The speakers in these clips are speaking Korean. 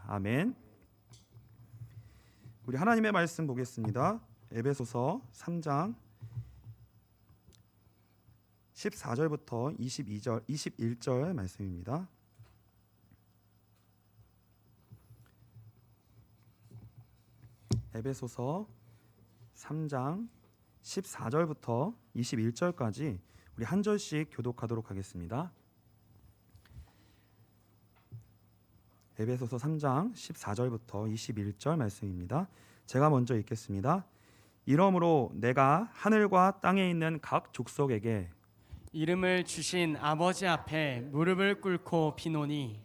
아멘. 우리 하나님의 말씀 보겠습니다. 에베소서 3장 14절부터 21절 말씀입니다. 에베소서 3장 14절부터 21절까지 우리 한 절씩 교독하도록 하겠습니다. 에베소서 3장 14절부터 21절 말씀입니다. 제가 먼저 읽겠습니다. 이러므로 내가 하늘과 땅에 있는 각 족속에게 이름을 주신 아버지 앞에 무릎을 꿇고 비노니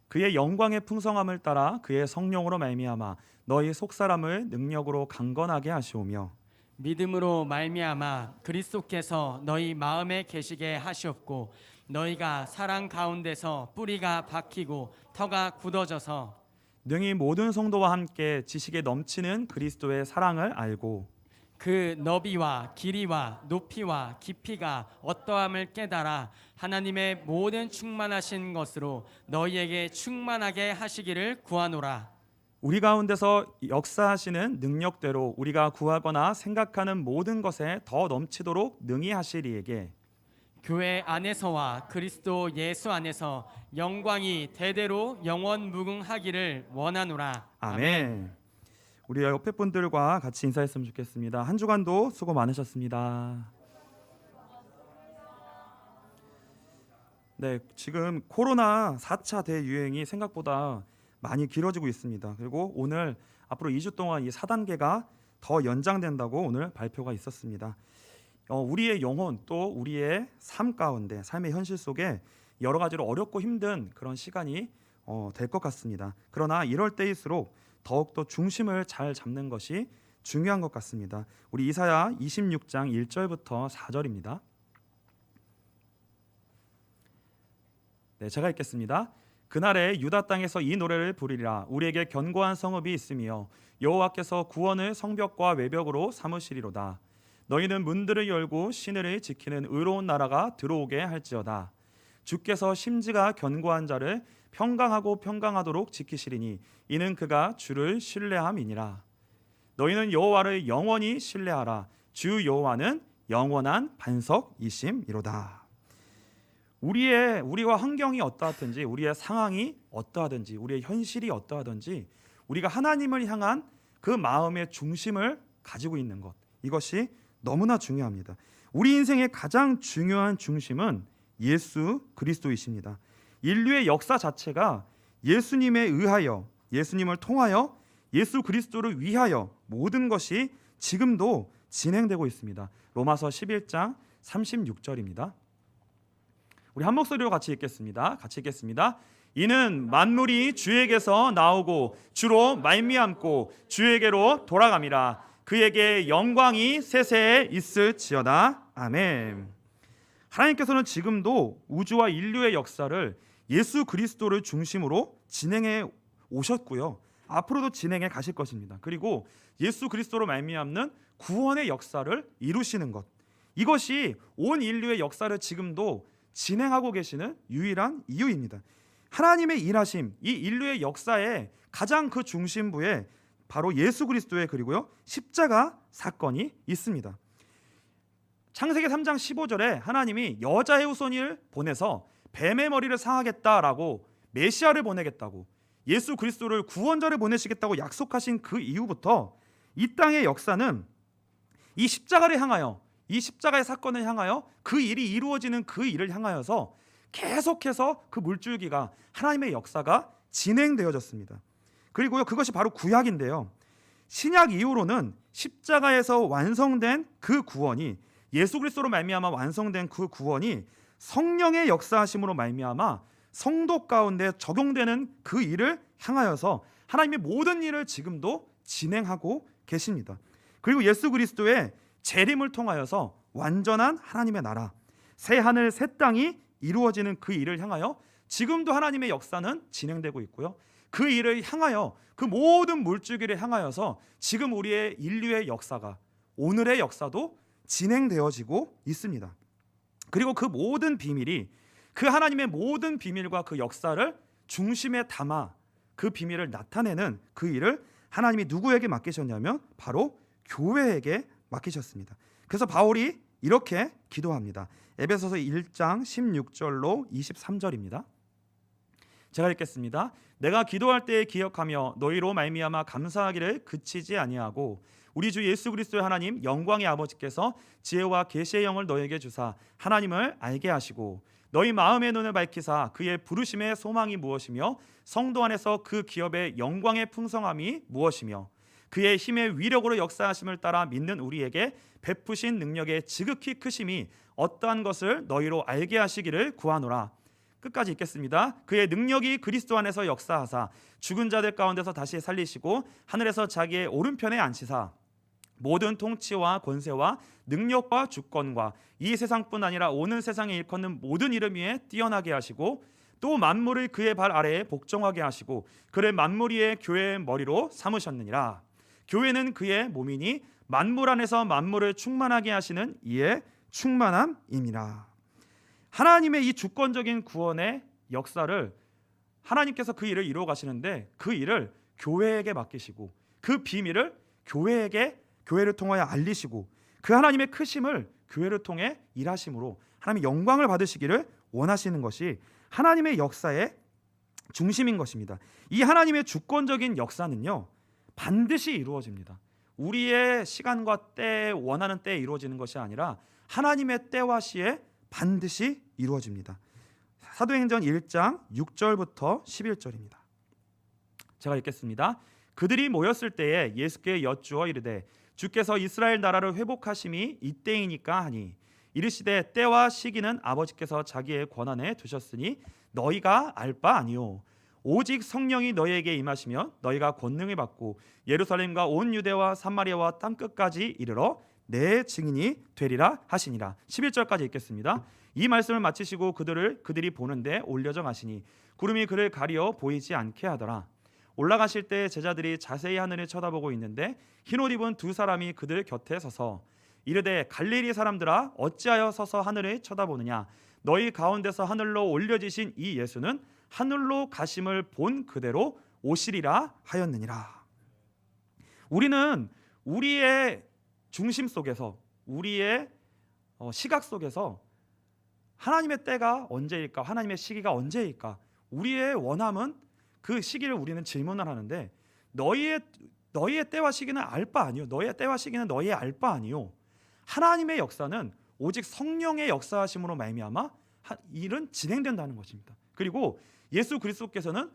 그의 영광의 풍성함을 따라 그의 성령으로 말미암아 너희 속사람을 능력으로 강건하게 하시오며 믿음으로 말미암아 그리스도께서 너희 마음에 계시게 하시옵고 너희가 사랑 가운데서 뿌리가 박히고 터가 굳어져서 능히 모든 성도와 함께 지식에 넘치는 그리스도의 사랑을 알고 그 너비와 길이와 높이와 깊이가 어떠함을 깨달아 하나님의 모든 충만하신 것으로 너희에게 충만하게 하시기를 구하노라. 우리 가운데서 역사하시는 능력대로 우리가 구하거나 생각하는 모든 것에 더 넘치도록 능히 하시리에게 교회 안에서와 그리스도 예수 안에서 영광이 대대로 영원 무궁하기를 원하노라. 아멘. 우리 옆에 분들과 같이 인사했으면 좋겠습니다. 한 주간도 수고 많으셨습니다. 네, 지금 코로나 4차 대유행이 생각보다 많이 길어지고 있습니다. 그리고 오늘 앞으로 2주 동안 이 4단계가 더 연장된다고 오늘 발표가 있었습니다. 우리의 영혼 또 우리의 삶 가운데 삶의 현실 속에 여러 가지로 어렵고 힘든 그런 시간이 될 것 같습니다. 그러나 이럴 때일수록 더욱더 중심을 잘 잡는 것이 중요한 것 같습니다. 우리 이사야 26장 1절부터 4절입니다. 네, 제가 읽겠습니다. 그날에 유다 땅에서 이 노래를 부르리라. 우리에게 견고한 성읍이 있으며 여호와께서 구원을 성벽과 외벽으로 삼으시리로다. 너희는 문들을 열고 시내를 지키는 의로운 나라가 들어오게 할지어다. 주께서 심지가 견고한 자를 평강하고 평강하도록 지키시리니 이는 그가 주를 신뢰함이니라. 너희는 여호와를 영원히 신뢰하라. 주 여호와는 영원한 반석이심이로다. 우리와 환경이 어떠하든지 우리의 상황이 어떠하든지 우리의 현실이 어떠하든지 우리가 하나님을 향한 그 마음의 중심을 가지고 있는 것, 이것이 너무나 중요합니다. 우리 인생의 가장 중요한 중심은 예수 그리스도이십니다. 인류의 역사 자체가 예수님에 의하여, 예수님을 통하여, 예수 그리스도를 위하여 모든 것이 지금도 진행되고 있습니다. 로마서 11장 36절입니다. 우리 한 목소리로 같이 읽겠습니다. 이는 만물이 주에게서 나오고 주로 말미암고 주에게로 돌아감이라. 그에게 영광이 세세에 있을지어다. 아멘. 하나님께서는 지금도 우주와 인류의 역사를 예수 그리스도를 중심으로 진행해 오셨고요. 앞으로도 진행해 가실 것입니다. 그리고 예수 그리스도로 말미암는 구원의 역사를 이루시는 것, 이것이 온 인류의 역사를 지금도 진행하고 계시는 유일한 이유입니다. 하나님의 일하심, 이 인류의 역사의 가장 그 중심부에 바로 예수 그리스도의 그리고요 십자가 사건이 있습니다. 창세기 3장 15절에 하나님이 여자의 후손을 보내서 뱀의 머리를 상하겠다라고 메시아를 보내겠다고 예수 그리스도를 구원자를 보내시겠다고 약속하신 그 이후부터 이 땅의 역사는 이 십자가를 향하여, 이 십자가의 사건을 향하여, 그 일이 이루어지는 그 일을 향하여서 계속해서 그 물줄기가, 하나님의 역사가 진행되어졌습니다. 그리고요, 그것이 바로 구약인데요, 신약 이후로는 십자가에서 완성된 그 구원이, 예수 그리스도로 말미암아 완성된 그 구원이 성령의 역사하심으로 말미암아 성도 가운데 적용되는 그 일을 향하여서 하나님의 모든 일을 지금도 진행하고 계십니다. 그리고 예수 그리스도의 재림을 통하여서 완전한 하나님의 나라, 새 하늘 새 땅이 이루어지는 그 일을 향하여 지금도 하나님의 역사는 진행되고 있고요, 그 일을 향하여, 그 모든 물줄기를 향하여서 지금 우리의 인류의 역사가, 오늘의 역사도 진행되어지고 있습니다. 그리고 그 모든 비밀이, 그 하나님의 모든 비밀과 그 역사를 중심에 담아 그 비밀을 나타내는 그 일을 하나님이 누구에게 맡기셨냐면 바로 교회에게 맡기셨습니다. 그래서 바울이 이렇게 기도합니다. 에베소서 1장 16절로 23절입니다. 제가 읽겠습니다. 내가 기도할 때에 기억하며 너희로 말미암아 감사하기를 그치지 아니하고 우리 주 예수 그리스도의 하나님 영광의 아버지께서 지혜와 계시의 영을 너희에게 주사 하나님을 알게 하시고 너희 마음의 눈을 밝히사 그의 부르심의 소망이 무엇이며 성도 안에서 그 기업의 영광의 풍성함이 무엇이며 그의 힘의 위력으로 역사하심을 따라 믿는 우리에게 베푸신 능력의 지극히 크심이 어떠한 것을 너희로 알게 하시기를 구하노라. 끝까지 읽겠습니다. 그의 능력이 그리스도 안에서 역사하사 죽은 자들 가운데서 다시 살리시고 하늘에서 자기의 오른편에 앉히사 모든 통치와 권세와 능력과 주권과 이 세상뿐 아니라 오는 세상에 일컫는 모든 이름 위에 뛰어나게 하시고 또 만물을 그의 발 아래에 복종하게 하시고 그를 만물 위에 교회의 머리로 삼으셨느니라. 교회는 그의 몸이니 만물 안에서 만물을 충만하게 하시는 이의 충만함이니라. 하나님의 이 주권적인 구원의 역사를 하나님께서 그 일을 이루어 가시는데 그 일을 교회에게 맡기시고 그 비밀을 교회를 통하여 알리시고 그 하나님의 크심을 교회를 통해 일하심으로 하나님의 영광을 받으시기를 원하시는 것이 하나님의 역사의 중심인 것입니다. 이 하나님의 주권적인 역사는요 반드시 이루어집니다. 우리의 시간과 때 원하는 때에 이루어지는 것이 아니라 하나님의 때와 시에 반드시 이루어집니다. 사도행전 1장 6절부터 11절입니다. 제가 읽겠습니다. 그들이 모였을 때에 예수께 여쭈어 이르되 주께서 이스라엘 나라를 회복하심이 이때이니까 하니 이르시되 때와 시기는 아버지께서 자기의 권한에 두셨으니 너희가 알 바 아니요 오직 성령이 너희에게 임하시면 너희가 권능을 받고 예루살렘과 온 유대와 사마리아와 땅끝까지 이르러 내 증인이 되리라 하시니라. 11절까지 읽겠습니다. 이 말씀을 마치시고 그들이 보는데 올려져 가시니 구름이 그를 가리어 보이지 않게 하더라. 올라가실 때 제자들이 자세히 하늘을 쳐다보고 있는데 흰옷 입은 두 사람이 그들 곁에 서서 이르되 갈릴리 사람들아 어찌하여 서서 하늘을 쳐다보느냐 너희 가운데서 하늘로 올려지신 이 예수는 하늘로 가심을 본 그대로 오시리라 하였느니라. 우리는 우리의 중심 속에서 우리의 시각 속에서 하나님의 때가 언제일까? 하나님의 시기가 언제일까? 우리의 원함은 그 시기를 우리는 질문을 하는데 너희의 때와 시기는 알 바 아니요. 너희의 때와 시기는 너희의 알 바 아니요. 하나님의 역사는 오직 성령의 역사하심으로 말미암아 일은 진행된다는 것입니다. 그리고 예수 그리스도께서는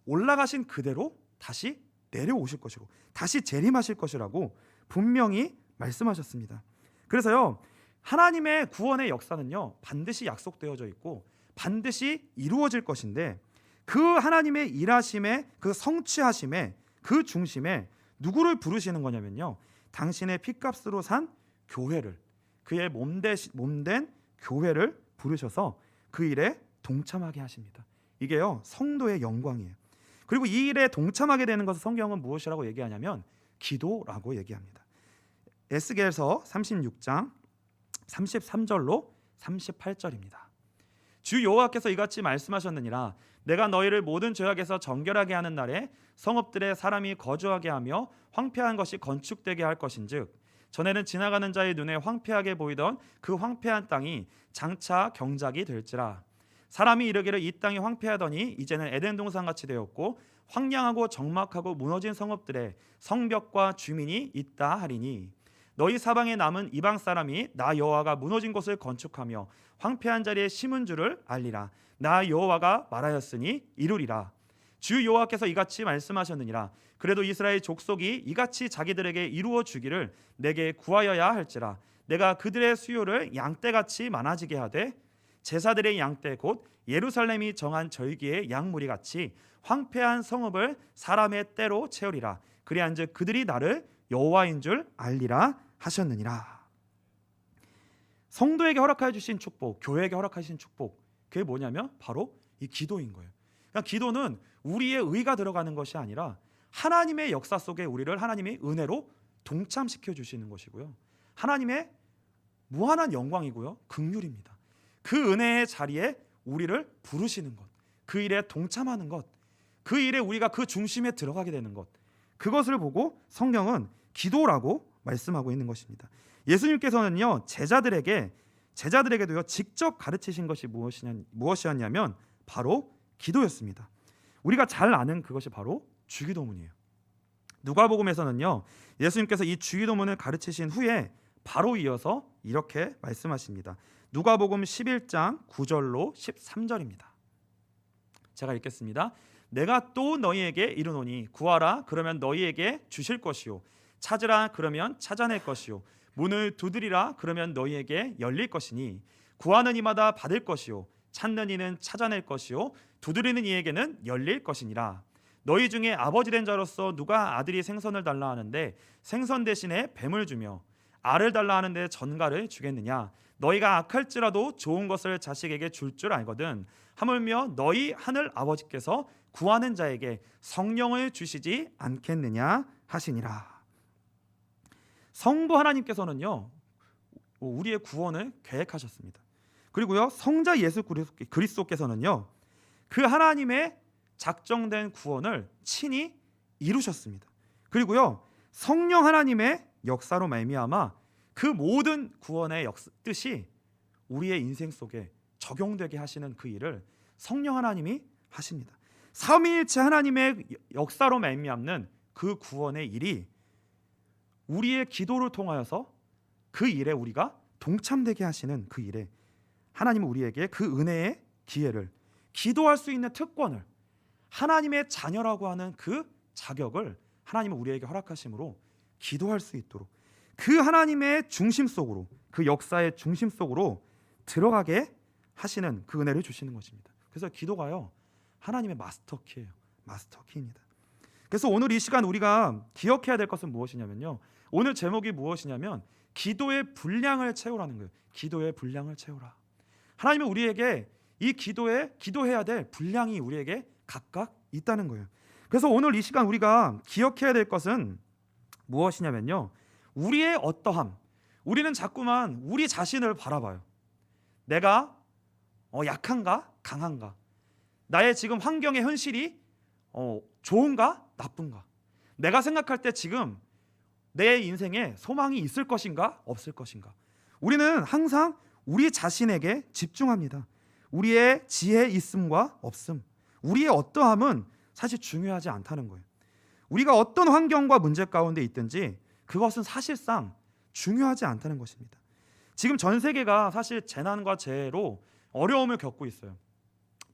올라가신 그대로 다시 내려오실 것이고 다시 재림하실 것이라고 분명히 말씀하셨습니다. 그래서요 하나님의 구원의 역사는요 반드시 약속되어져 있고 반드시 이루어질 것인데 그 하나님의 일하심의 그 성취하심의 그 중심에 누구를 부르시는 거냐면요 당신의 피값으로 산 교회를 그의 몸된 교회를 부르셔서 그 일에 동참하게 하십니다. 이게요 성도의 영광이에요. 그리고 이 일에 동참하게 되는 것을 성경은 무엇이라고 얘기하냐면 기도라고 얘기합니다. 에스겔서 36장 33절로 38절입니다. 주 여호와께서 이같이 말씀하셨느니라 내가 너희를 모든 죄악에서 정결하게 하는 날에 성읍들에 사람이 거주하게 하며 황폐한 것이 건축되게 할 것인즉 전에는 지나가는 자의 눈에 황폐하게 보이던 그 황폐한 땅이 장차 경작이 될지라. 사람이 이르기를 이 땅이 황폐하더니 이제는 에덴 동산같이 되었고 황량하고 적막하고 무너진 성읍들에 성벽과 주민이 있다 하리니 너희 사방에 남은 이방 사람이 나 여호와가 무너진 곳을 건축하며 황폐한 자리에 심은 줄을 알리라. 나 여호와가 말하였으니 이루리라. 주 여호와께서 이같이 말씀하셨느니라. 그래도 이스라엘 족속이 이같이 자기들에게 이루어 주기를 내게 구하여야 할지라. 내가 그들의 수요를 양떼같이 많아지게 하되 제사들의 양떼 곧 예루살렘이 정한 절기의 양무리 같이 황폐한 성읍을 사람의 때로 채우리라. 그리한즉 그들이 나를 여호와인 줄 알리라 하셨느니라. 성도에게 허락하여 주신 축복, 교회에게 허락하신 축복, 그게 뭐냐면 바로 이 기도인 거예요. 그러니까 기도는 우리의 의가 들어가는 것이 아니라 하나님의 역사 속에 우리를 하나님이 은혜로 동참시켜 주시는 것이고요. 하나님의 무한한 영광이고요. 긍휼입니다. 그 은혜의 자리에 우리를 부르시는 것, 그 일에 동참하는 것, 그 일에 우리가 그 중심에 들어가게 되는 것, 그것을 보고 성경은 기도라고 말씀하고 있는 것입니다. 예수님께서는요 제자들에게도요 직접 가르치신 것이 무엇이었냐면 바로 기도였습니다. 우리가 잘 아는 그것이 바로 주기도문이에요. 누가복음에서는요 예수님께서 이 주기도문을 가르치신 후에 바로 이어서 이렇게 말씀하십니다. 누가복음 11장 9절로 13절입니다. 제가 읽겠습니다. 내가 또 너희에게 이르노니 구하라 그러면 너희에게 주실 것이요 찾으라 그러면 찾아낼 것이요 문을 두드리라 그러면 너희에게 열릴 것이니 구하는 이마다 받을 것이요 찾는 이는 찾아낼 것이요 두드리는 이에게는 열릴 것이니라. 너희 중에 아버지 된 자로서 누가 아들이 생선을 달라 하는데 생선 대신에 뱀을 주며 알을 달라 하는데 전갈을 주겠느냐. 너희가 악할지라도 좋은 것을 자식에게 줄 줄 알거든. 하물며 너희 하늘 아버지께서 구하는 자에게 성령을 주시지 않겠느냐 하시니라. 성부 하나님께서는요 우리의 구원을 계획하셨습니다. 그리고요 성자 예수 그리스도께서는요 그 하나님의 작정된 구원을 친히 이루셨습니다. 그리고요 성령 하나님의 역사로 말미암아 그 모든 구원의 뜻이 우리의 인생 속에 적용되게 하시는 그 일을 성령 하나님이 하십니다. 삼위일체 하나님의 역사로 말미암는 그 구원의 일이 우리의 기도를 통하여서 그 일에 우리가 동참되게 하시는 그 일에 하나님은 우리에게 그 은혜의 기회를, 기도할 수 있는 특권을, 하나님의 자녀라고 하는 그 자격을 하나님은 우리에게 허락하심으로 기도할 수 있도록 그 하나님의 중심 속으로, 그 역사의 중심 속으로 들어가게 하시는 그 은혜를 주시는 것입니다. 그래서 기도가요 하나님의 마스터키예요. 마스터키입니다. 그래서 오늘 이 시간 우리가 기억해야 될 것은 무엇이냐면요, 오늘 제목이 무엇이냐면 기도의 분량을 채우라는 거예요. 기도의 분량을 채우라. 하나님은 우리에게 이 기도해야 될 분량이 우리에게 각각 있다는 거예요. 그래서 오늘 이 시간 우리가 기억해야 될 것은 무엇이냐면요, 우리의 어떠함. 우리는 자꾸만 우리 자신을 바라봐요. 내가 약한가 강한가, 나의 지금 환경의 현실이 좋은가 나쁜가, 내가 생각할 때 지금 내 인생에 소망이 있을 것인가 없을 것인가. 우리는 항상 우리 자신에게 집중합니다. 우리의 지혜 있음과 없음, 우리의 어떠함은 사실 중요하지 않다는 거예요. 우리가 어떤 환경과 문제 가운데 있든지 그것은 사실상 중요하지 않다는 것입니다. 지금 전 세계가 사실 재난과 재해로 어려움을 겪고 있어요.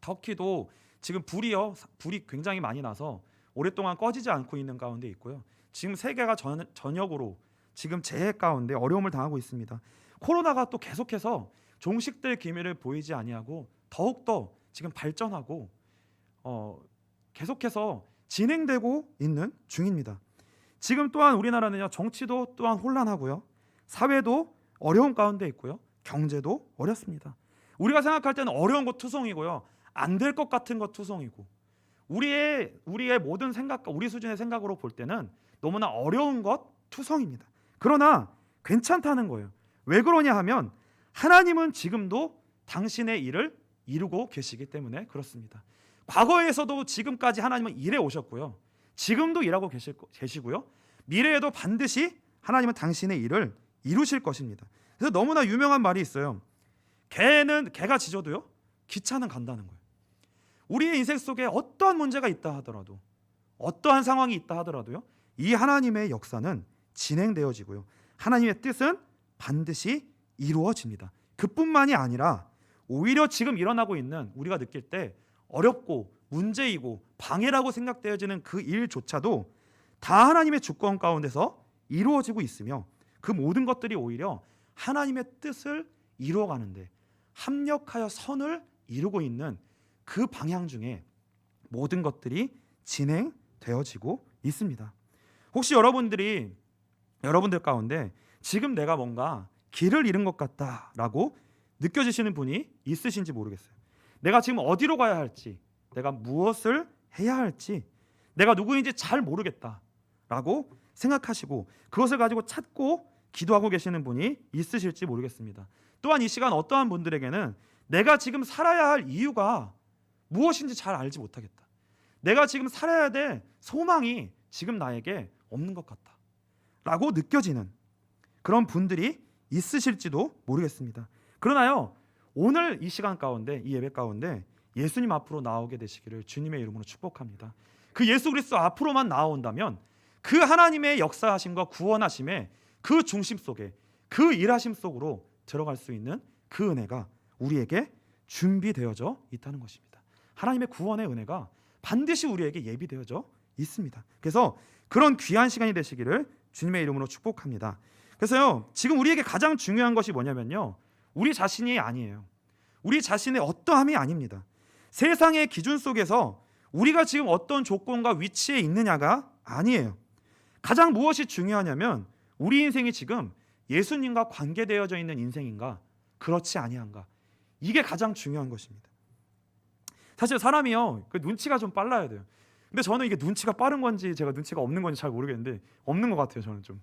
터키도 지금 불이 굉장히 많이 나서 오랫동안 꺼지지 않고 있는 가운데 있고요. 지금 세계가 전역으로 지금 재해 가운데 어려움을 당하고 있습니다. 코로나가 또 계속해서 종식될 기미를 보이지 아니하고 더욱더 지금 발전하고 계속해서 진행되고 있는 중입니다. 지금 또한 우리나라는요, 정치도 또한 혼란하고요, 사회도 어려운 가운데 있고요, 경제도 어렵습니다. 우리가 생각할 때는 어려운 것 투성이고요, 안 될 것 같은 것 투성이고, 우리의 모든 생각과 우리 수준의 생각으로 볼 때는 너무나 어려운 것 투성입니다. 그러나 괜찮다는 거예요. 왜 그러냐 하면 하나님은 지금도 당신의 일을 이루고 계시기 때문에 그렇습니다. 과거에서도 지금까지 하나님은 일해 오셨고요, 지금도 일하고 계시고요, 미래에도 반드시 하나님은 당신의 일을 이루실 것입니다. 그래서 너무나 유명한 말이 있어요. 개가 짖어도요 기차는 간다는 거예요. 우리의 인생 속에 어떠한 문제가 있다 하더라도, 어떠한 상황이 있다 하더라도요, 이 하나님의 역사는 진행되어지고요, 하나님의 뜻은 반드시 이루어집니다. 그뿐만이 아니라 오히려 지금 일어나고 있는 우리가 느낄 때 어렵고 문제이고 방해라고 생각되어지는 그 일조차도 다 하나님의 주권 가운데서 이루어지고 있으며, 그 모든 것들이 오히려 하나님의 뜻을 이루어가는데 합력하여 선을 이루고 있는 그 방향 중에 모든 것들이 진행되어지고 있습니다. 혹시 여러분들 가운데 지금 내가 뭔가 길을 잃은 것 같다라고 느껴지시는 분이 있으신지 모르겠어요. 내가 지금 어디로 가야 할지, 내가 무엇을 해야 할지, 내가 누구인지 잘 모르겠다라고 생각하시고 그것을 가지고 찾고 기도하고 계시는 분이 있으실지 모르겠습니다. 또한 이 시간 어떠한 분들에게는 내가 지금 살아야 할 이유가 무엇인지 잘 알지 못하겠다. 내가 지금 살아야 될 소망이 지금 나에게 없는 것 같다 라고 느껴지는 그런 분들이 있으실지도 모르겠습니다. 그러나요, 오늘 이 시간 가운데, 이 예배 가운데 예수님 앞으로 나오게 되시기를 주님의 이름으로 축복합니다. 그 예수 그리스도 앞으로만 나아온다면 그 하나님의 역사하심과 구원하심의 그 중심 속에, 그 일하심 속으로 들어갈 수 있는 그 은혜가 우리에게 준비되어져 있다는 것입니다. 하나님의 구원의 은혜가 반드시 우리에게 예비되어져 있습니다. 그래서 그런 귀한 시간이 되시기를 주님의 이름으로 축복합니다. 그래서요, 지금 우리에게 가장 중요한 것이 뭐냐면요, 우리 자신이 아니에요. 우리 자신의 어떠함이 아닙니다. 세상의 기준 속에서 우리가 지금 어떤 조건과 위치에 있느냐가 아니에요. 가장 무엇이 중요하냐면 우리 인생이 지금 예수님과 관계되어져 있는 인생인가, 그렇지 아니한가, 이게 가장 중요한 것입니다. 사실 사람이요, 그 눈치가 좀 빨라야 돼요. 근데 저는 이게 눈치가 빠른 건지 제가 눈치가 없는 건지 잘 모르겠는데 없는 것 같아요. 저는 좀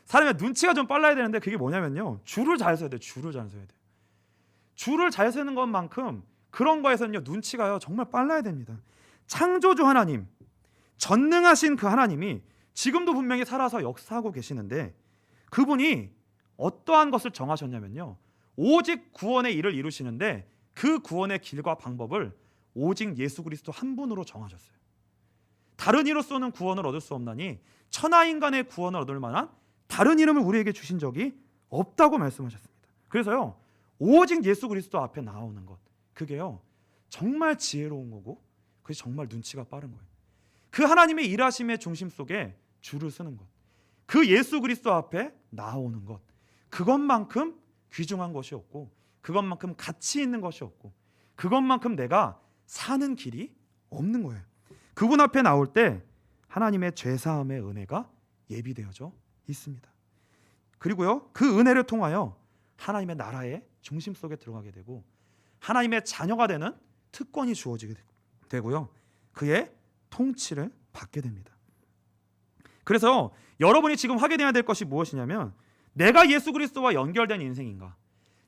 사람의 눈치가 좀 빨라야 되는데 그게 뭐냐면요, 줄을 잘 서야 돼요. 줄을 잘 서야 돼요. 줄을 잘 서는 것만큼 그런 거에서는요, 눈치가요 정말 빨라야 됩니다. 창조주 하나님, 전능하신 그 하나님이 지금도 분명히 살아서 역사하고 계시는데 그분이 어떠한 것을 정하셨냐면요, 오직 구원의 일을 이루시는데 그 구원의 길과 방법을 오직 예수 그리스도 한 분으로 정하셨어요. 다른 이로서는 구원을 얻을 수 없나니 천하인간의 구원을 얻을 만한 다른 이름을 우리에게 주신 적이 없다고 말씀하셨습니다. 그래서요, 오직 예수 그리스도 앞에 나오는 것, 그게요 정말 지혜로운 거고 그게 정말 눈치가 빠른 거예요. 그 하나님의 일하심의 중심 속에 줄을 서는 것, 그 예수 그리스도 앞에 나오는 것, 그것만큼 귀중한 것이 없고 그것만큼 가치 있는 것이 없고 그것만큼 내가 사는 길이 없는 거예요. 그분 앞에 나올 때 하나님의 죄사함의 은혜가 예비되어져 있습니다. 그리고요, 그 은혜를 통하여 하나님의 나라의 중심 속에 들어가게 되고 하나님의 자녀가 되는 특권이 주어지게 되고요, 그의 통치를 받게 됩니다. 그래서 여러분이 지금 확인해야 될 것이 무엇이냐면, 내가 예수 그리스도와 연결된 인생인가,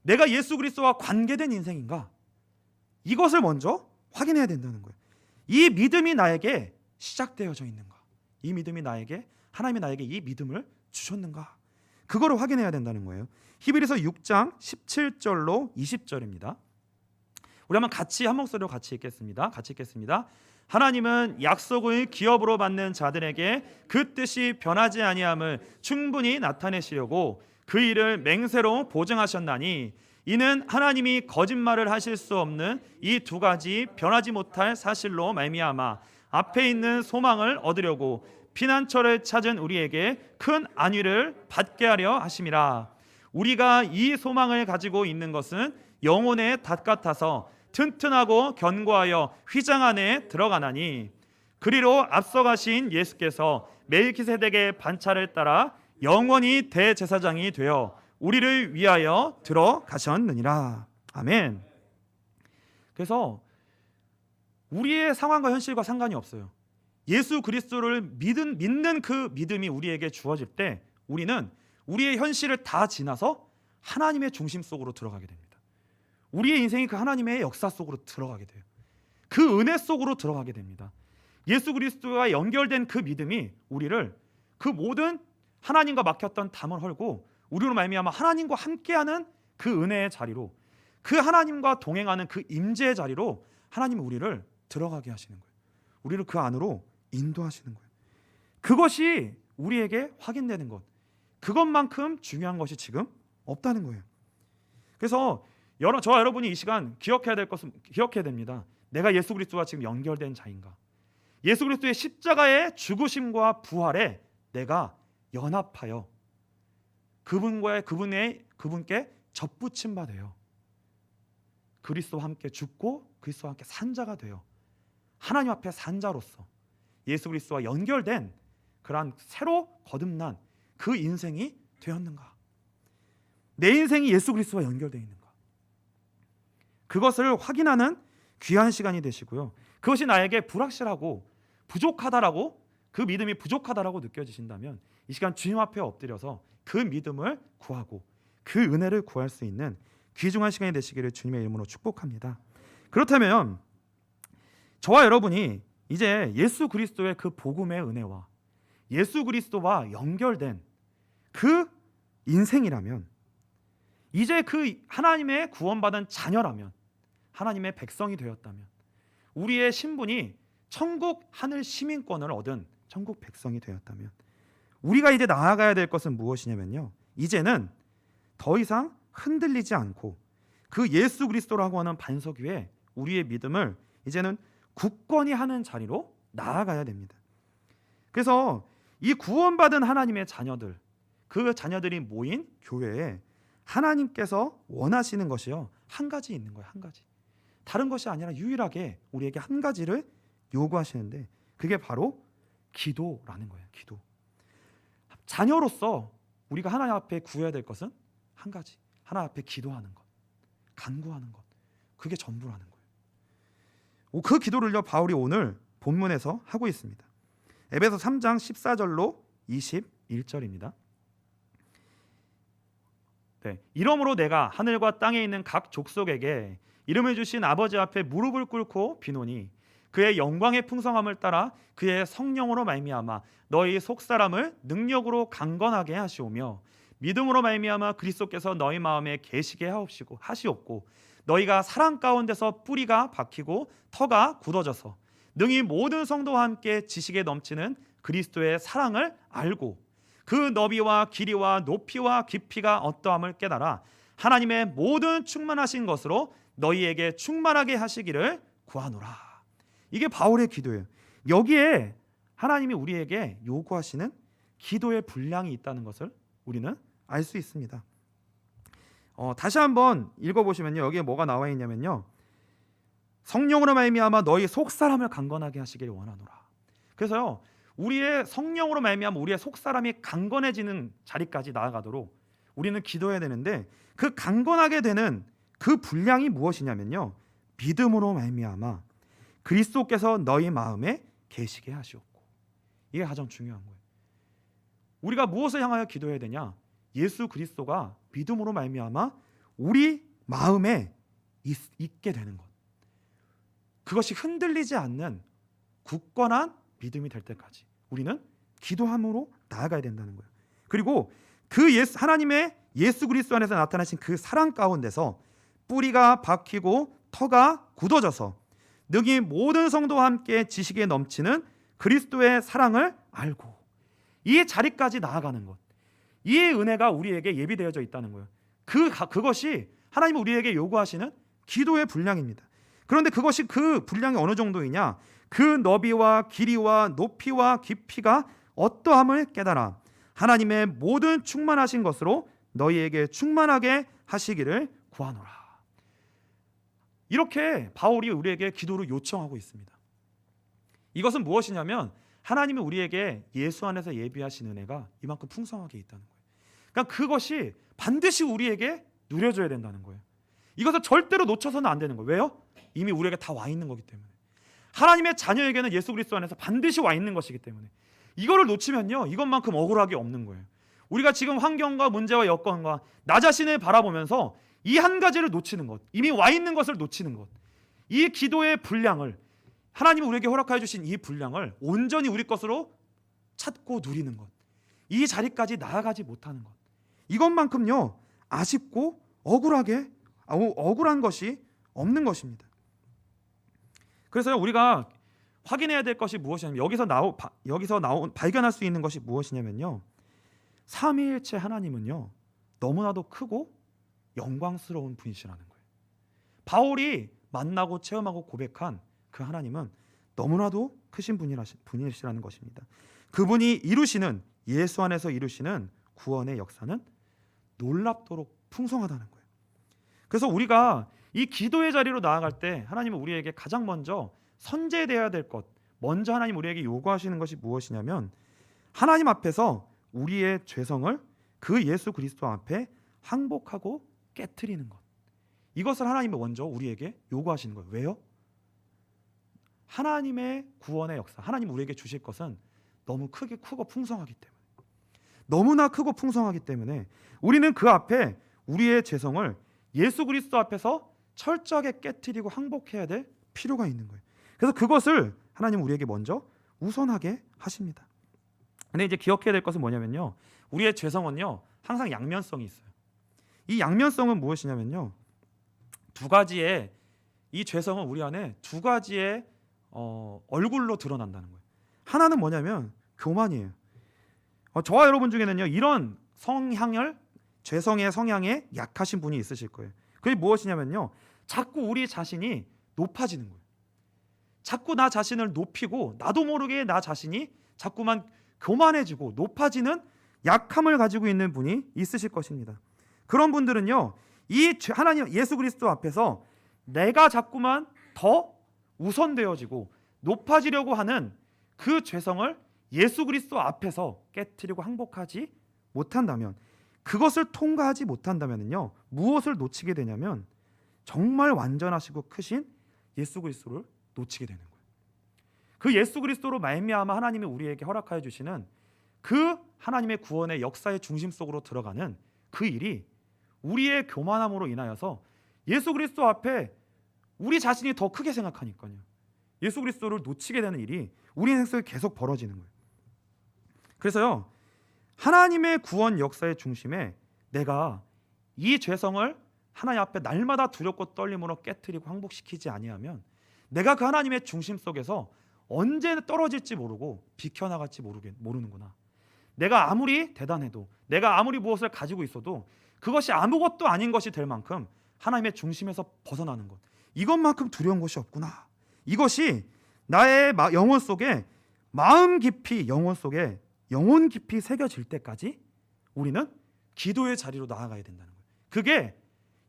내가 예수 그리스도와 관계된 인생인가, 이것을 먼저 확인해야 된다는 거예요. 이 믿음이 나에게 시작되어져 있는가, 이 믿음이 나에게, 하나님이 나에게 이 믿음을 주셨는가, 그거를 확인해야 된다는 거예요. 히브리서 6장 17절로 20절입니다. 우리 한번 같이 한 목소리로 같이 읽겠습니다. 같이 읽겠습니다. 하나님은 약속을 기업으로 받는 자들에게 그 뜻이 변하지 아니함을 충분히 나타내시려고 그 일을 맹세로 보증하셨나니, 이는 하나님이 거짓말을 하실 수 없는 이 두 가지 변하지 못할 사실로 말미암아 앞에 있는 소망을 얻으려고 피난처를 찾은 우리에게 큰 안위를 받게 하려 하심이라. 우리가 이 소망을 가지고 있는 것은 영혼의 닷 같아서 튼튼하고 견고하여 휘장 안에 들어가나니, 그리로 앞서가신 예수께서 멜기세덱의 반차를 따라 영원히 대제사장이 되어 우리를 위하여 들어가셨느니라. 아멘. 그래서 우리의 상황과 현실과 상관이 없어요. 예수 그리스도를 믿는 그 믿음이 우리에게 주어질 때 우리는 우리의 현실을 다 지나서 하나님의 중심 속으로 들어가게 됩니다. 우리의 인생이 그 하나님의 역사 속으로 들어가게 돼요. 그 은혜 속으로 들어가게 됩니다. 예수 그리스도와 연결된 그 믿음이 우리를 그 모든 하나님과 막혔던 담을 헐고 우리로 말미암아 하나님과 함께하는 그 은혜의 자리로, 그 하나님과 동행하는 그 임재의 자리로 하나님이 우리를 들어가게 하시는 거예요. 우리를 그 안으로 인도하시는 거예요. 그것이 우리에게 확인되는 것, 그것만큼 중요한 것이 지금 없다는 거예요. 그래서 저와 여러분이 이 시간 기억해야 될 것은 기억해야 됩니다. 내가 예수 그리스도와 지금 연결된 자인가? 예수 그리스도의 십자가의 죽으심과 부활에 내가 연합하여 그분께 접붙임 바 되어 그리스도와 함께 죽고 그리스도와 함께 산 자가 되어 하나님 앞에 산 자로서 예수 그리스도와 연결된 그러한 새로 거듭난 그 인생이 되었는가? 내 인생이 예수 그리스도와 연결되어 있는가? 그것을 확인하는 귀한 시간이 되시고요, 그것이 나에게 불확실하고 부족하다라고, 그 믿음이 부족하다라고 느껴지신다면 이 시간 주님 앞에 엎드려서 그 믿음을 구하고 그 은혜를 구할 수 있는 귀중한 시간이 되시기를 주님의 이름으로 축복합니다. 그렇다면 저와 여러분이 이제 예수 그리스도의 그 복음의 은혜와 예수 그리스도와 연결된 그 인생이라면, 이제 그 하나님의 구원받은 자녀라면, 하나님의 백성이 되었다면, 우리의 신분이 천국 하늘 시민권을 얻은 천국 백성이 되었다면, 우리가 이제 나아가야 될 것은 무엇이냐면요, 이제는 더 이상 흔들리지 않고 그 예수 그리스도라고 하는 반석 위에 우리의 믿음을 이제는 굳건히 하는 자리로 나아가야 됩니다. 그래서 이 구원받은 하나님의 자녀들, 그 자녀들이 모인 교회에 하나님께서 원하시는 것이요, 한 가지 있는 거예요. 한 가지. 다른 것이 아니라 유일하게 우리에게 한 가지를 요구하시는데, 그게 바로 기도라는 거예요. 기도. 자녀로서 우리가 하나님 앞에 구해야 될 것은 한 가지. 하나님 앞에 기도하는 것, 간구하는 것. 그게 전부라는 거예요. 그 기도를요, 바울이 오늘 본문에서 하고 있습니다. 에베소 3장 14절로 21절입니다. 네, 이러므로 내가 하늘과 땅에 있는 각 족속에게 이름을 주신 아버지 앞에 무릎을 꿇고 비노니 그의 영광의 풍성함을 따라 그의 성령으로 말미암아 너희 속사람을 능력으로 강건하게 하시오며 믿음으로 말미암아 그리스도께서 너희 마음에 계시게 하시옵고 너희가 사랑 가운데서 뿌리가 박히고 터가 굳어져서 능히 모든 성도와 함께 지식에 넘치는 그리스도의 사랑을 알고 그 너비와 길이와 높이와 깊이가 어떠함을 깨달아 하나님의 모든 충만하신 것으로 너희에게 충만하게 하시기를 구하노라. 이게 바울의 기도예요. 여기에 하나님이 우리에게 요구하시는 기도의 분량이 있다는 것을 우리는 알 수 있습니다. 다시 한번 읽어보시면요, 여기에 뭐가 나와 있냐면요, 성령으로 말미암아 너희 속사람을 강건하게 하시기를 원하노라. 그래서요, 우리의 성령으로 말미암아 우리의 속사람이 강건해지는 자리까지 나아가도록 우리는 기도해야 되는데, 그 강건하게 되는 그 분량이 무엇이냐면요, 믿음으로 말미암아 그리스도께서 너희 마음에 계시게 하시옵고. 이게 가장 중요한 거예요. 우리가 무엇을 향하여 기도해야 되냐? 예수 그리스도가 믿음으로 말미암아 우리 마음에 있게 되는 것, 그것이 흔들리지 않는 굳건한 믿음이 될 때까지 우리는 기도함으로 나아가야 된다는 거예요. 그리고 그 하나님의 예수 그리스도 안에서 나타나신 그 사랑 가운데서 뿌리가 박히고 터가 굳어져서 능히 모든 성도와 함께 지식에 넘치는 그리스도의 사랑을 알고, 이 자리까지 나아가는 것, 이 은혜가 우리에게 예비되어져 있다는 거예요. 그것이 하나님이 우리에게 요구하시는 기도의 분량입니다. 그런데 그것이 그 분량이 어느 정도이냐? 그 너비와 길이와 높이와 깊이가 어떠함을 깨달아 하나님의 모든 충만하신 것으로 너희에게 충만하게 하시기를 구하노라. 이렇게 바울이 우리에게 기도를 요청하고 있습니다. 이것은 무엇이냐면 하나님이 우리에게 예수 안에서 예비하신 은혜가 이만큼 풍성하게 있다는 거예요. 그러니까 그것이 반드시 우리에게 누려져야 된다는 거예요. 이것을 절대로 놓쳐서는 안 되는 거예요. 왜요? 이미 우리에게 다 와 있는 거기 때문에. 하나님의 자녀에게는 예수 그리스도 안에서 반드시 와 있는 것이기 때문에 이거를 놓치면요, 이것만큼 억울하게 없는 거예요. 우리가 지금 환경과 문제와 여건과 나 자신을 바라보면서 이 한 가지를 놓치는 것, 이미 와 있는 것을 놓치는 것, 이 기도의 분량을, 하나님이 우리에게 허락하여 주신 이 분량을 온전히 우리 것으로 찾고 누리는 것, 이 자리까지 나아가지 못하는 것, 이것만큼요 아쉽고 억울한 것이 없는 것입니다. 그래서 우리가 확인해야 될 것이 무엇이냐면, 여기서 발견할 수 있는 것이 무엇이냐면요, 삼위일체 하나님은요 너무나도 크고 영광스러운 분이시라는 거예요. 바울이 만나고 체험하고 고백한 그 하나님은 너무나도 크신 분이시라는 것입니다. 그분이 이루시는, 예수 안에서 이루시는 구원의 역사는 놀랍도록 풍성하다는 거예요. 그래서 우리가 이 기도의 자리로 나아갈 때 하나님은 우리에게 가장 먼저 선제되어야 될 것, 먼저 하나님 우리에게 요구하시는 것이 무엇이냐면, 하나님 앞에서 우리의 죄성을 그 예수 그리스도 앞에 항복하고 깨트리는 것, 이것을 하나님이 먼저 우리에게 요구하시는 거예요. 왜요? 하나님의 구원의 역사, 하나님 우리에게 주실 것은 너무 크고 풍성하기 때문에, 너무나 크고 풍성하기 때문에 우리는 그 앞에 우리의 죄성을 예수 그리스도 앞에서 철저하게 깨트리고 항복해야 될 필요가 있는 거예요. 그래서 그것을 하나님은 우리에게 먼저 우선하게 하십니다. 근데 이제 기억해야 될 것은 뭐냐면요, 우리의 죄성은요 항상 양면성이 있어요. 이 양면성은 무엇이냐면요, 두 가지의, 이 죄성은 우리 안에 두 가지의 얼굴로 드러난다는 거예요. 하나는 뭐냐면 교만이에요. 저와 여러분 중에는요 이런 성향을, 죄성의 성향에 약하신 분이 있으실 거예요. 그게 무엇이냐면요, 자꾸 우리 자신이 높아지는 거예요. 자꾸 나 자신을 높이고 나도 모르게 나 자신이 자꾸만 교만해지고 높아지는 약함을 가지고 있는 분이 있으실 것입니다. 그런 분들은요, 이 하나님 예수 그리스도 앞에서 내가 자꾸만 더 우선되어지고 높아지려고 하는 그 죄성을 예수 그리스도 앞에서 깨트리고 항복하지 못한다면, 그것을 통과하지 못한다면요 무엇을 놓치게 되냐면 정말 완전하시고 크신 예수 그리스도를 놓치게 되는 거예요. 그 예수 그리스도로 말미암아 하나님이 우리에게 허락하여 주시는 그 하나님의 구원의 역사의 중심 속으로 들어가는 그 일이 우리의 교만함으로 인하여서 예수 그리스도 앞에 우리 자신이 더 크게 생각하니까요, 예수 그리스도를 놓치게 되는 일이 우리 인생 속에 계속 벌어지는 거예요. 그래서요, 하나님의 구원 역사의 중심에 내가 이 죄성을 하나님 앞에 날마다 두렵고 떨림으로 깨트리고 항복시키지 아니하면 내가 그 하나님의 중심 속에서 언제 떨어질지 모르고 비켜나갈지 모르는구나. 내가 아무리 대단해도, 내가 아무리 무엇을 가지고 있어도 그것이 아무것도 아닌 것이 될 만큼 하나님의 중심에서 벗어나는 것, 이것만큼 두려운 것이 없구나. 이것이 나의 영혼 속에, 마음 깊이 영혼 속에 영혼 깊이 새겨질 때까지 우리는 기도의 자리로 나아가야 된다는 거예요. 그게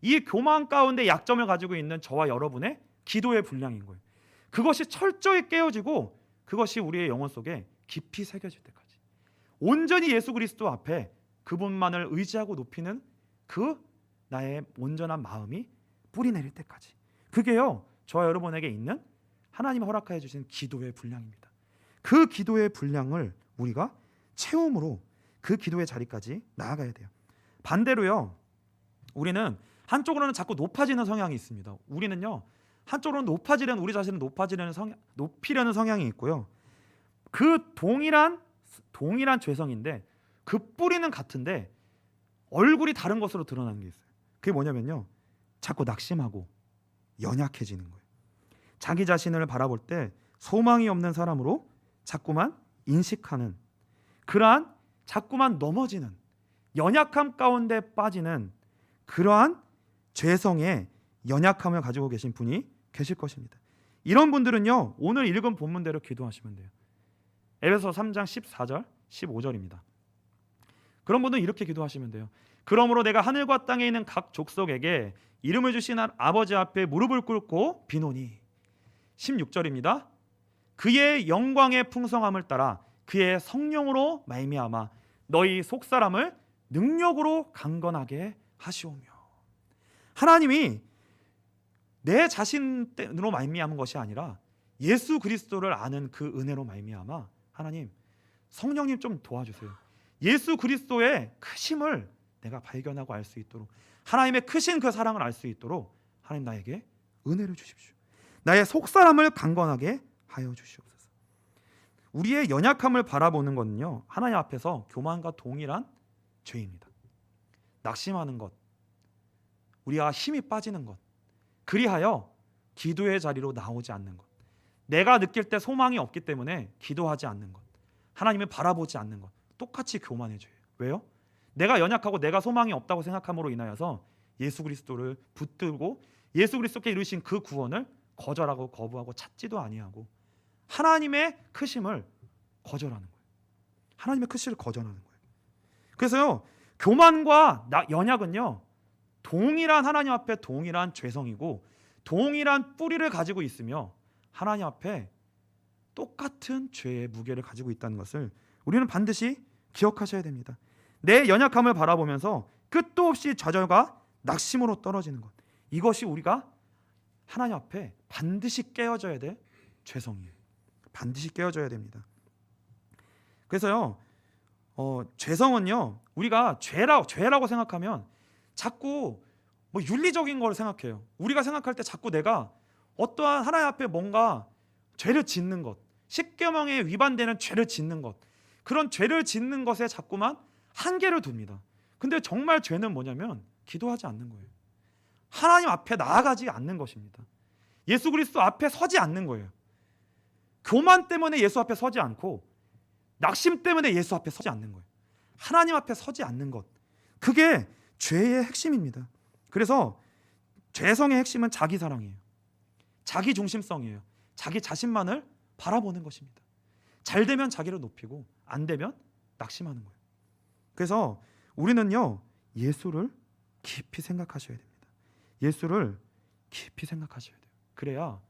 이 교만 가운데 약점을 가지고 있는 저와 여러분의 기도의 분량인 거예요. 그것이 철저히 깨어지고 그것이 우리의 영혼 속에 깊이 새겨질 때까지 온전히 예수 그리스도 앞에 그분만을 의지하고 높이는 그 나의 온전한 마음이 뿌리 내릴 때까지, 그게요 저와 여러분에게 있는 하나님이 허락하여 주신 기도의 분량입니다. 그 기도의 분량을 우리가 채움으로 그 기도의 자리까지 나아가야 돼요. 반대로요, 우리는 한쪽으로는 자꾸 높아지는 성향이 있습니다. 우리는요 한쪽으로는 높아지려는, 우리 자신을 높이려는 성향이 있고요, 그 동일한 죄성인데 그 뿌리는 같은데 얼굴이 다른 것으로 드러나는 게 있어요. 그게 뭐냐면요, 자꾸 낙심하고 연약해지는 거예요. 자기 자신을 바라볼 때 소망이 없는 사람으로 자꾸만 인식하는, 그러한 자꾸만 넘어지는, 연약함 가운데 빠지는 그러한 죄성의 연약함을 가지고 계신 분이 계실 것입니다. 이런 분들은요 오늘 읽은 본문대로 기도하시면 돼요. 에베소 3장 14절 15절입니다. 그런 분들은 이렇게 기도하시면 돼요. 그러므로 내가 하늘과 땅에 있는 각 족속에게 이름을 주신 아버지 앞에 무릎을 꿇고 비노니. 16절입니다. 그의 영광의 풍성함을 따라 그의 성령으로 말미암아 너희 속사람을 능력으로 강건하게 하시오며. 하나님이 내 자신으로 말미암은 것이 아니라 예수 그리스도를 아는 그 은혜로 말미암아 하나님, 성령님 좀 도와주세요. 예수 그리스도의 크심을 내가 발견하고 알 수 있도록, 하나님의 크신 그 사랑을 알 수 있도록 하나님 나에게 은혜를 주십시오. 나의 속사람을 강건하게 하여 주시옵소서. 우리의 연약함을 바라보는 것은요 하나님 앞에서 교만과 동일한 죄입니다. 낙심하는 것, 우리가 힘이 빠지는 것, 그리하여 기도의 자리로 나오지 않는 것, 내가 느낄 때 소망이 없기 때문에 기도하지 않는 것, 하나님을 바라보지 않는 것, 똑같이 교만의 죄예요. 왜요? 내가 연약하고 내가 소망이 없다고 생각함으로 인하여서 예수 그리스도를 붙들고 예수 그리스도께 이루신 그 구원을 거절하고 거부하고 찾지도 아니하고 하나님의 크심을 거절하는 거예요. 하나님의 크심을 거절하는 거예요. 그래서요 교만과 연약은요 동일한, 하나님 앞에 동일한 죄성이고 동일한 뿌리를 가지고 있으며 하나님 앞에 똑같은 죄의 무게를 가지고 있다는 것을 우리는 반드시 기억하셔야 됩니다. 내 연약함을 바라보면서 끝도 없이 좌절과 낙심으로 떨어지는 것, 이것이 우리가 하나님 앞에 반드시 깨어져야 될 죄성이에요. 반드시 깨어져야 됩니다. 그래서요 죄성은요 우리가 죄라고 생각하면 자꾸 뭐 윤리적인 걸 생각해요. 우리가 생각할 때 자꾸 내가 어떠한 하나님 앞에 뭔가 죄를 짓는 것, 십계명에 위반되는 죄를 짓는 것, 그런 죄를 짓는 것에 자꾸만 한계를 둡니다. 근데 정말 죄는 뭐냐면 기도하지 않는 거예요. 하나님 앞에 나아가지 않는 것입니다. 예수 그리스도 앞에 서지 않는 거예요. 교만 때문에 예수 앞에 서지 않고 낙심 때문에 예수 앞에 서지 않는 거예요. 하나님 앞에 서지 않는 것, 그게 죄의 핵심입니다. 그래서 죄성의 핵심은 자기 사랑이에요. 자기 중심성이에요. 자기 자신만을 바라보는 것입니다. 잘 되면 자기를 높이고 안 되면 낙심하는 거예요. 그래서 우리는요, 예수를 깊이 생각하셔야 됩니다. 예수를 깊이 생각하셔야 돼요. 그래야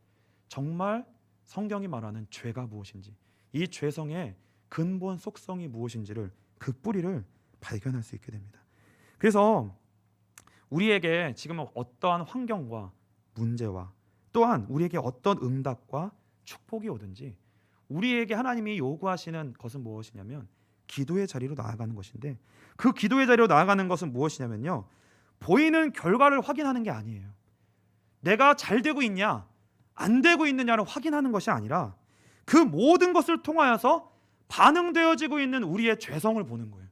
정말 성경이 말하는 죄가 무엇인지, 이 죄성의 근본 속성이 무엇인지를, 그 뿌리를 발견할 수 있게 됩니다. 그래서 우리에게 지금 어떠한 환경과 문제와 또한 우리에게 어떤 응답과 축복이 오든지 우리에게 하나님이 요구하시는 것은 무엇이냐면 기도의 자리로 나아가는 것인데, 그 기도의 자리로 나아가는 것은 무엇이냐면요, 보이는 결과를 확인하는 게 아니에요. 내가 잘 되고 있냐 안 되고 있느냐를 확인하는 것이 아니라 그 모든 것을 통하여서 반응되어지고 있는 우리의 죄성을 보는 거예요.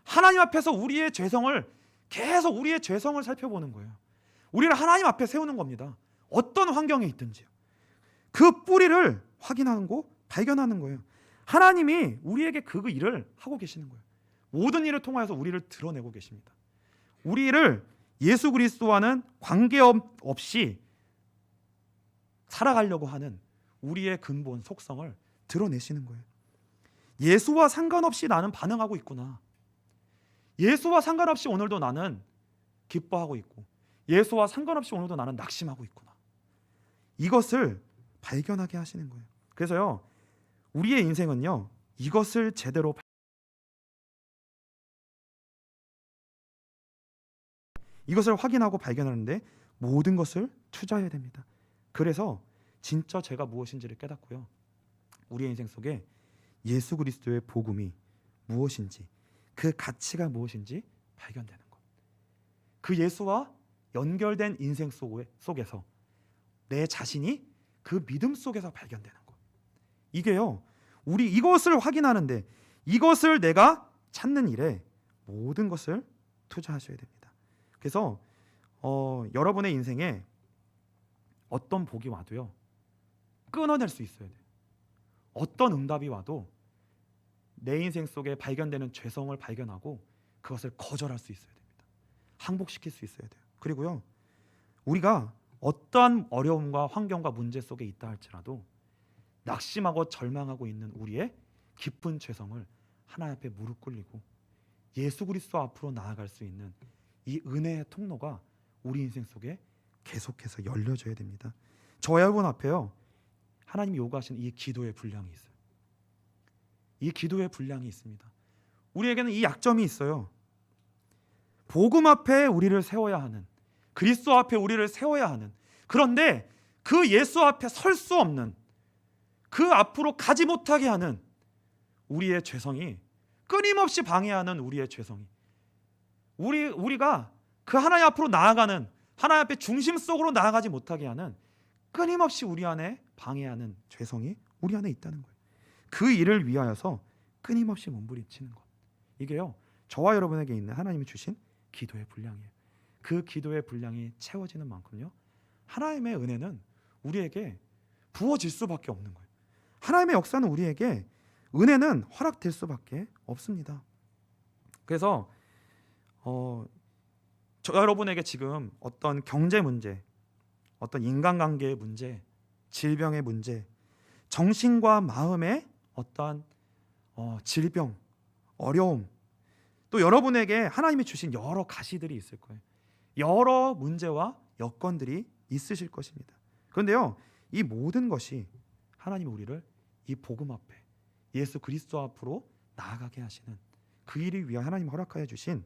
하나님 앞에서 우리의 죄성을, 계속 우리의 죄성을 살펴보는 거예요. 우리를 하나님 앞에 세우는 겁니다. 어떤 환경에 있든지요. 그 뿌리를 확인하고 발견하는 거예요. 하나님이 우리에게 그 일을 하고 계시는 거예요. 모든 일을 통하여서 우리를 드러내고 계십니다. 우리를 예수 그리스도와는 관계없이 살아가려고 하는 우리의 근본 속성을 드러내시는 거예요. 예수와 상관없이 나는 반응하고 있구나. 예수와 상관없이 오늘도 나는 기뻐하고 있고, 예수와 상관없이 오늘도 나는 낙심하고 있구나. 이것을 발견하게 하시는 거예요. 그래서요, 우리의 인생은요, 이것을 제대로, 이것을 확인하고 발견하는데 모든 것을 투자해야 됩니다. 그래서 진짜 죄가 무엇인지를 깨닫고요, 우리의 인생 속에 예수 그리스도의 복음이 무엇인지, 그 가치가 무엇인지 발견되는 것. 그 예수와 연결된 인생 속에서 내 자신이 그 믿음 속에서 발견되는 것. 이게요, 우리 이것을 확인하는데, 이것을 내가 찾는 일에 모든 것을 투자하셔야 됩니다. 그래서 여러분의 인생에 어떤 복이 와도요, 끊어낼 수 있어야 돼요. 어떤 응답이 와도 내 인생 속에 발견되는 죄성을 발견하고 그것을 거절할 수 있어야 됩니다. 항복시킬 수 있어야 돼요. 그리고요, 우리가 어떠한 어려움과 환경과 문제 속에 있다 할지라도 낙심하고 절망하고 있는 우리의 깊은 죄성을 하나님 앞에 무릎 꿇리고 예수 그리스도 앞으로 나아갈 수 있는 이 은혜의 통로가 우리 인생 속에 계속해서 열려져야 됩니다. 저와 여러분 앞에요, 하나님이 요구하시는 이 기도의 분량이 있어요. 이 기도의 분량이 있습니다. 우리에게는 이 약점이 있어요. 복음 앞에 우리를 세워야 하는, 그리스도 앞에 우리를 세워야 하는, 그런데 그 예수 앞에 설 수 없는, 그 앞으로 가지 못하게 하는 우리의 죄성이, 끊임없이 방해하는 우리의 죄성이, 우리가 그 하나님 앞으로 나아가는, 하나님 앞에 중심 속으로 나아가지 못하게 하는, 끊임없이 우리 안에 방해하는 죄성이 우리 안에 있다는 거예요. 그 일을 위하여서 끊임없이 몸부림치는 것, 이게요, 저와 여러분에게 있는 하나님이 주신 기도의 분량이에요. 그 기도의 분량이 채워지는 만큼요, 하나님의 은혜는 우리에게 부어질 수밖에 없는 거예요. 하나님의 역사는 우리에게, 은혜는 허락될 수밖에 없습니다. 그래서 저 여러분에게 지금 어떤 경제 문제, 어떤 인간관계의 문제, 질병의 문제, 정신과 마음의 어떠한 질병, 어려움, 또 여러분에게 하나님이 주신 여러 가시들이 있을 거예요. 여러 문제와 여건들이 있으실 것입니다. 그런데요, 이 모든 것이 하나님이 우리를 이 복음 앞에, 예수 그리스도 앞으로 나아가게 하시는 그 일을 위해 하나님이 허락하여 주신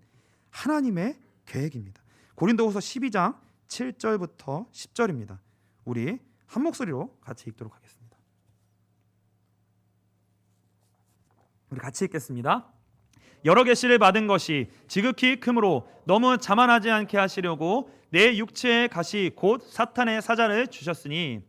하나님의 계획입니다. 고린도후서 12장 7절부터 10절입니다. 우리 한 목소리로 같이 읽도록 하겠습니다. 우리 같이 읽겠습니다. 여러 계시를 받은 것이 지극히 크므로 너무 자만하지 않게 하시려고 내 육체의 가시 곧 사탄의 사자를 주셨으니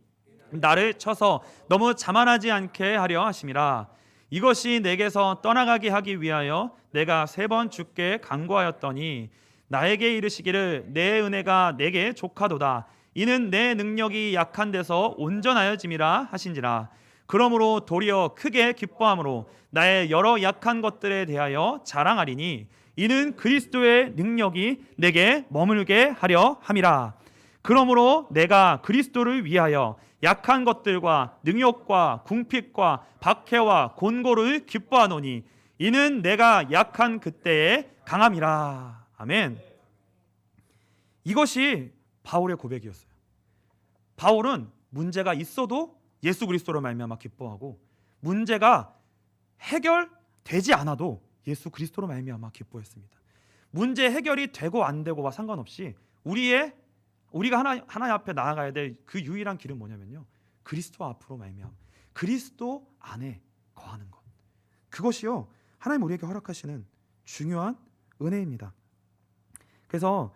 나를 쳐서 너무 자만하지 않게 하려 하심이라. 이것이 내게서 떠나가게 하기 위하여 내가 3번 주께 간구하였더니 나에게 이르시기를 내 은혜가 내게 족하도다. 이는 내 능력이 약한 데서 온전하여짐이라 하신지라. 그러므로 도리어 크게 기뻐함으로 나의 여러 약한 것들에 대하여 자랑하리니 이는 그리스도의 능력이 내게 머물게 하려 함이라. 그러므로 내가 그리스도를 위하여 약한 것들과 능욕과 궁핍과 박해와 곤고를 기뻐하노니 이는 내가 약한 그때에 강함이라. 아멘. 이것이 바울의 고백이었어요. 바울은 문제가 있어도 예수 그리스도로 말미암아 기뻐하고 문제가 해결되지 않아도 예수 그리스도로 말미암아 기뻐했습니다. 문제 해결이 되고 안 되고와 상관없이 우리가 하나님 앞에 나아가야 될 그 유일한 길은 뭐냐면요, 그리스도 앞으로 말미암아 그리스도 안에 거하는 것. 그것이요 하나님 우리에게 허락하시는 중요한 은혜입니다. 그래서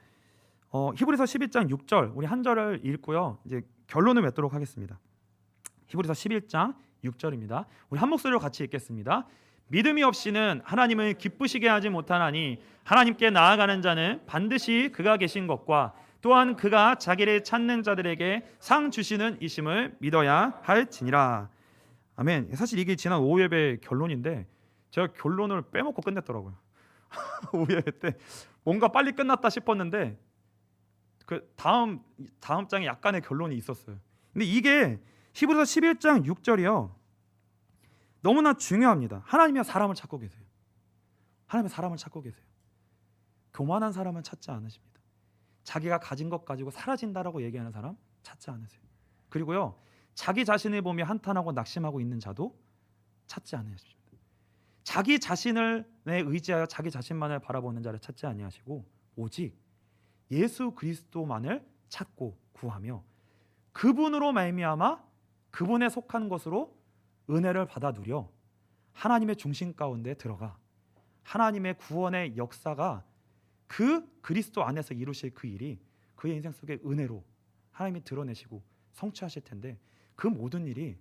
히브리서 11장 6절 우리 한 절을 읽고요 이제 결론을 맺도록 하겠습니다. 히브리서 11장 6절입니다. 우리 한 목소리로 같이 읽겠습니다. 믿음이 없이는 하나님을 기쁘시게 하지 못하나니 하나님께 나아가는 자는 반드시 그가 계신 것과 또한 그가 자기를 찾는 자들에게 상 주시는 이심을 믿어야 할지니라. 아멘. 사실 이게 지난 오후 예배 결론인데 제가 결론을 빼먹고 끝냈더라고요. 오후 예배 때 뭔가 빨리 끝났다 싶었는데 그 다음 장에 약간의 결론이 있었어요. 근데 이게 히브리서 11장 6절이요 너무나 중요합니다. 하나님이 사람을 찾고 계세요. 하나님이 사람을 찾고 계세요. 교만한 사람은 찾지 않으십니다. 자기가 가진 것 가지고 사라진다라고 얘기하는 사람 찾지 않으세요. 그리고요 자기 자신을 보며 한탄하고 낙심하고 있는 자도 찾지 않으십니다. 자기 자신을 의지하여 자기 자신만을 바라보는 자를 찾지 아니하시고 오직 예수 그리스도만을 찾고 구하며 그분으로 말미암아 그분에 속한 것으로 은혜를 받아 누려 하나님의 중심 가운데 들어가 하나님의 구원의 역사가 그 그리스도 안에서 이루실 그 일이 그의 인생 속에 은혜로 하나님이 드러내시고 성취하실 텐데 그 모든 일이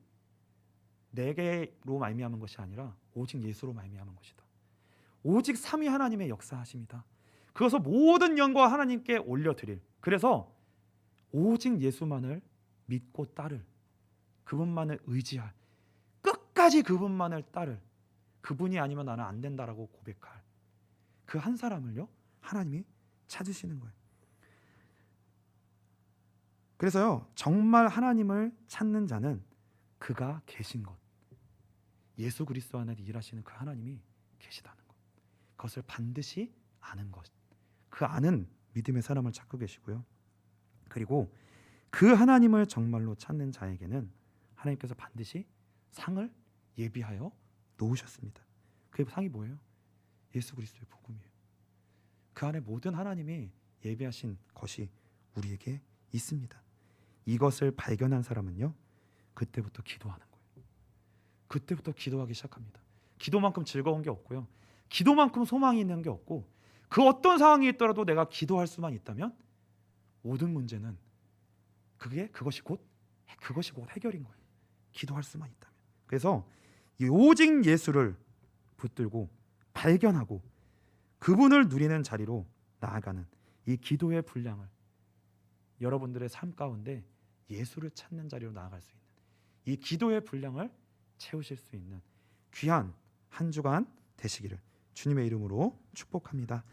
내게로 말미암은 것이 아니라 오직 예수로 말미암은 것이다. 오직 삼위 하나님의 역사하십니다. 그것을 모든 영광 하나님께 올려드릴, 그래서 오직 예수만을 믿고 따를, 그분만을 의지할, 끝까지 그분만을 따를, 그분이 아니면 나는 안 된다라고 고백할 그 한 사람을요 하나님이 찾으시는 거예요. 그래서요 정말 하나님을 찾는 자는 그가 계신 것, 예수 그리스도 안에 일하시는 그 하나님이 계시다는 것, 그것을 반드시 아는 것, 그 아는 믿음의 사람을 찾고 계시고요. 그리고 그 하나님을 정말로 찾는 자에게는 하나님께서 반드시 상을 예비하여 놓으셨습니다. 그 상이 뭐예요? 예수 그리스도의 복음이에요. 그 안에 모든 하나님이 예비하신 것이 우리에게 있습니다. 이것을 발견한 사람은요 그때부터 기도하는 거예요. 그때부터 기도하기 시작합니다. 기도만큼 즐거운 게 없고요, 기도만큼 소망이 있는 게 없고, 그 어떤 상황이 있더라도 내가 기도할 수만 있다면 모든 문제는 그것이 곧 해결인 거예요. 기도할 수만 있다면. 그래서 오직 예수를 붙들고 발견하고 그분을 누리는 자리로 나아가는 이 기도의 분량을 여러분들의 삶 가운데 예수를 찾는 자리로 나아갈 수 있는 이 기도의 분량을 채우실 수 있는 귀한 한 주간 되시기를 주님의 이름으로 축복합니다.